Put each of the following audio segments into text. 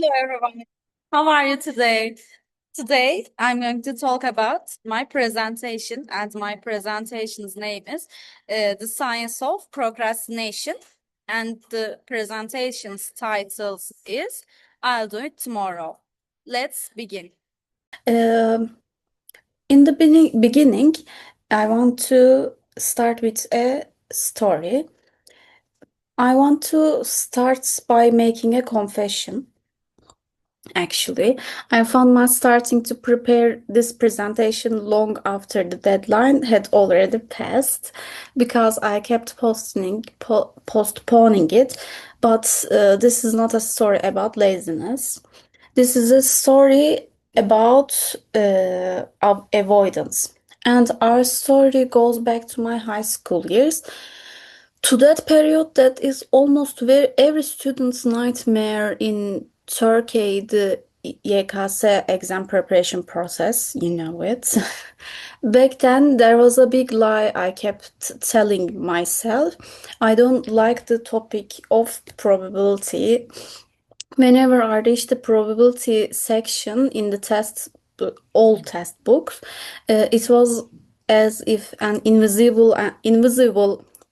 Hello, everyone. How are you today? Today, I'm going to talk about my presentation, and my presentation's name is The Science of Procrastination, and the presentation's title is I'll Do It Tomorrow. Let's begin. Um, in the beginning, I want to start with a story. I want to start by making a confession. Actually, I found my starting to prepare this presentation long after the deadline had already passed because I kept postponing it. But this is not a story about laziness. This is a story about avoidance. And our story goes back to my high school years, to that period that is almost every student's nightmare in Turkey, the YKS exam preparation process, you know it. Back then, there was a big lie I kept telling myself. I don't like the topic of probability. Whenever I reached the probability section in the all test books, it was as if an invisible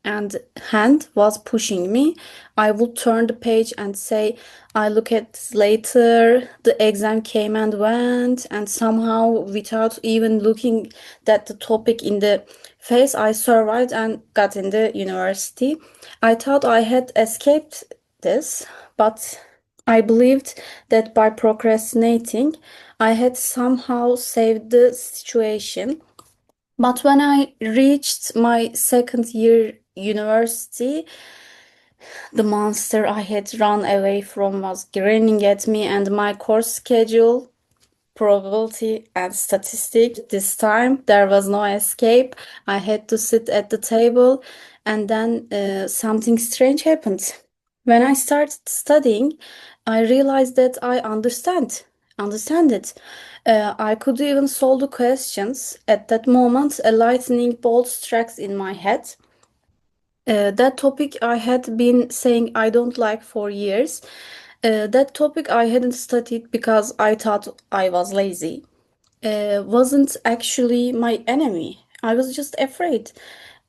and hand was pushing me. I would turn the page and say, I look at later. The exam came and went, and somehow, without even looking at the topic in the face, I survived and got in the university. I thought I had escaped this, but I believed that by procrastinating, I had somehow saved the situation. But when I reached my second year university, the monster I had run away from was grinning at me, and my course schedule, probability, and statistic. This time there was no escape. I had to sit at the table, and then something strange happened. When I started studying, I realized that I understand it. I could even solve the questions. At that moment, a lightning bolt struck in my head. That topic I had been saying I don't like for years. That topic I hadn't studied because I thought I was lazy. Wasn't actually my enemy. I was just afraid.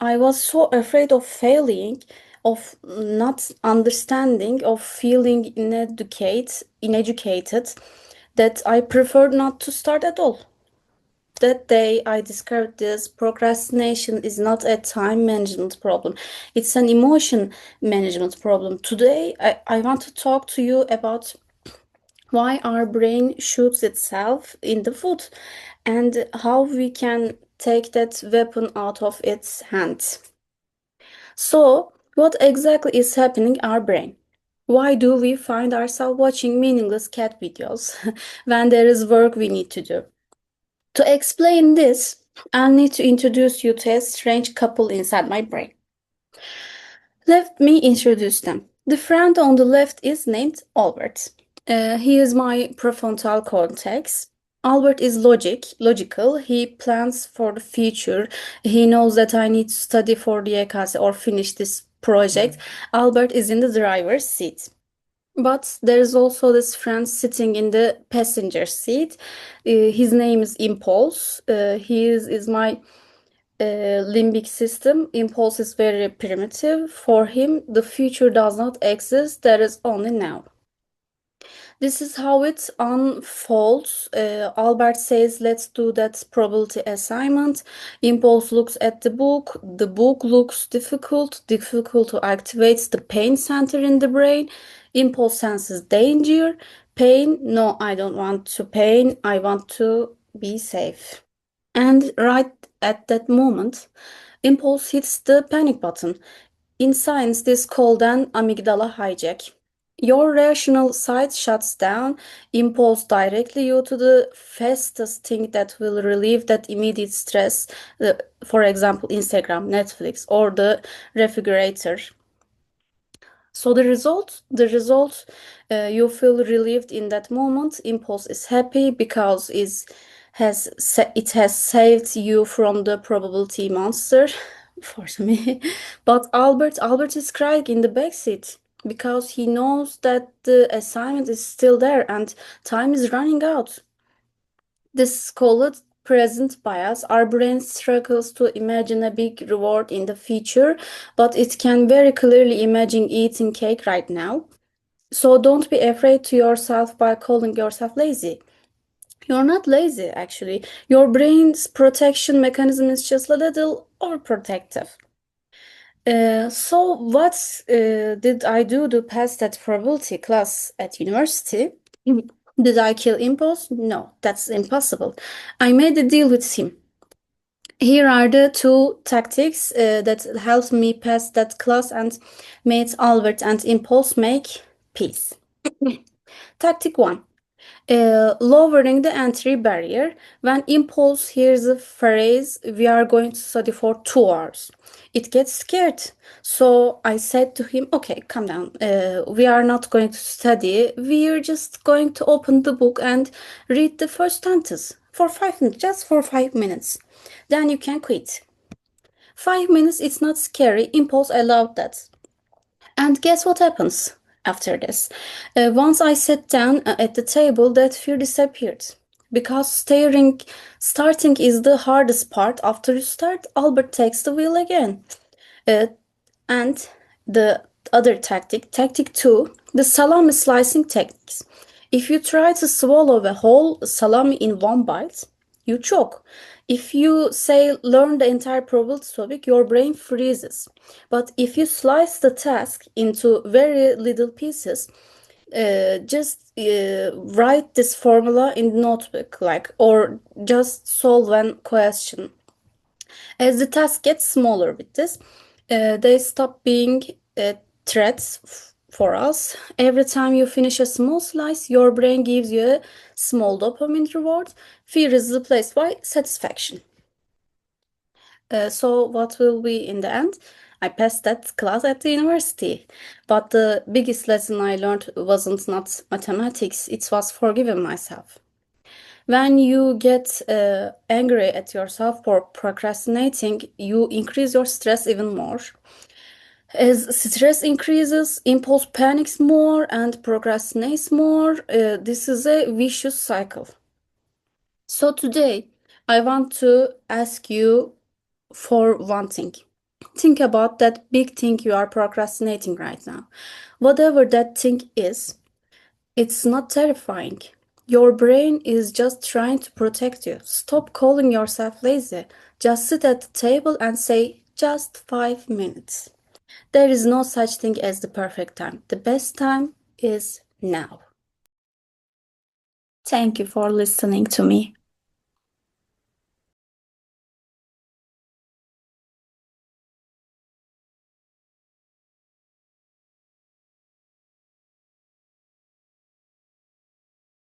I was so afraid of failing, of not understanding, of feeling ineducated, that I preferred not to start at all. That day I discovered this procrastination is not a time management problem. It's an emotion management problem. Today, I want to talk to you about why our brain shoots itself in the foot and how we can take that weapon out of its hands. So, what exactly is happening in our brain? Why do we find ourselves watching meaningless cat videos when there is work we need to do? To explain this, I'll need to introduce you to a strange couple inside my brain. Let me introduce them. The friend on the left is named Albert. He is my prefrontal cortex. Albert is logical. He plans for the future. He knows that I need to study for the EKS or finish this project. Albert is in the driver's seat. But there's also this friend sitting in the passenger seat. His name is Impulse. He is my limbic system. Impulse is very primitive. For him, the future does not exist. There is only now. This is how it unfolds. Albert says, let's do that probability assignment. Impulse looks at the book. The book looks difficult to activate the pain center in the brain. Impulse senses danger, pain. No, I don't want to pain. I want to be safe. And right at that moment, Impulse hits the panic button. In science, this is called an amygdala hijack. Your rational side shuts down, impulse directly you to the fastest thing that will relieve that immediate stress, for example, Instagram, Netflix, or the refrigerator. So the result, you feel relieved in that moment. Impulse is happy because it has saved you from the probability monster, for me. But Albert is crying in the backseat. because he knows that the assignment is still there and time is running out. This is called present bias. Our brain struggles to imagine a big reward in the future, but it can very clearly imagine eating cake right now. So don't be afraid to yourself by calling yourself lazy. You're not lazy, actually. Your brain's protection mechanism is just a little overprotective. So what did I do to pass that probability class at university? Did I kill impulse? No, that's impossible. I made a deal with him. Here are the two tactics that helped me pass that class and made Albert and Impulse make peace. Tactic 1. Lowering the entry barrier. When Impulse hears the phrase, "we are going to study for 2 hours," it gets scared. So I said to him, "Okay, calm down. We are not going to study. We are just going to open the book and read the first sentence for 5 minutes, just for 5 minutes. Then you can quit." 5 minutes, it's not scary. Impulse allowed that. And guess what happens after this? Once I sat down at the table, that fear disappeared. Because starting is the hardest part. After you start, Albert takes the wheel again. Uh, and the other tactic 2, the salami slicing techniques. If you try to swallow a whole salami in one bite, you choke. If you say learn the entire probability topic, your brain freezes. But if you slice the task into very little pieces, just write this formula in the notebook, or just solve one question. As the task gets smaller with this, they stop being threats for us. Every time you finish a small slice, your brain gives you a small dopamine reward. Fear is replaced by satisfaction. So what will be in the end? I passed that class at the university. But the biggest lesson I learned wasn't not mathematics, it was forgiving myself. When you get angry at yourself for procrastinating, you increase your stress even more. As stress increases, impulse panics more and procrastinates more. This is a vicious cycle. So today, I want to ask you for one thing. Think about that big thing you are procrastinating right now. Whatever that thing is, it's not terrifying. Your brain is just trying to protect you. Stop calling yourself lazy. Just sit at the table and say, just 5 minutes. There is no such thing as the perfect time. The best time is now. Thank you for listening to me.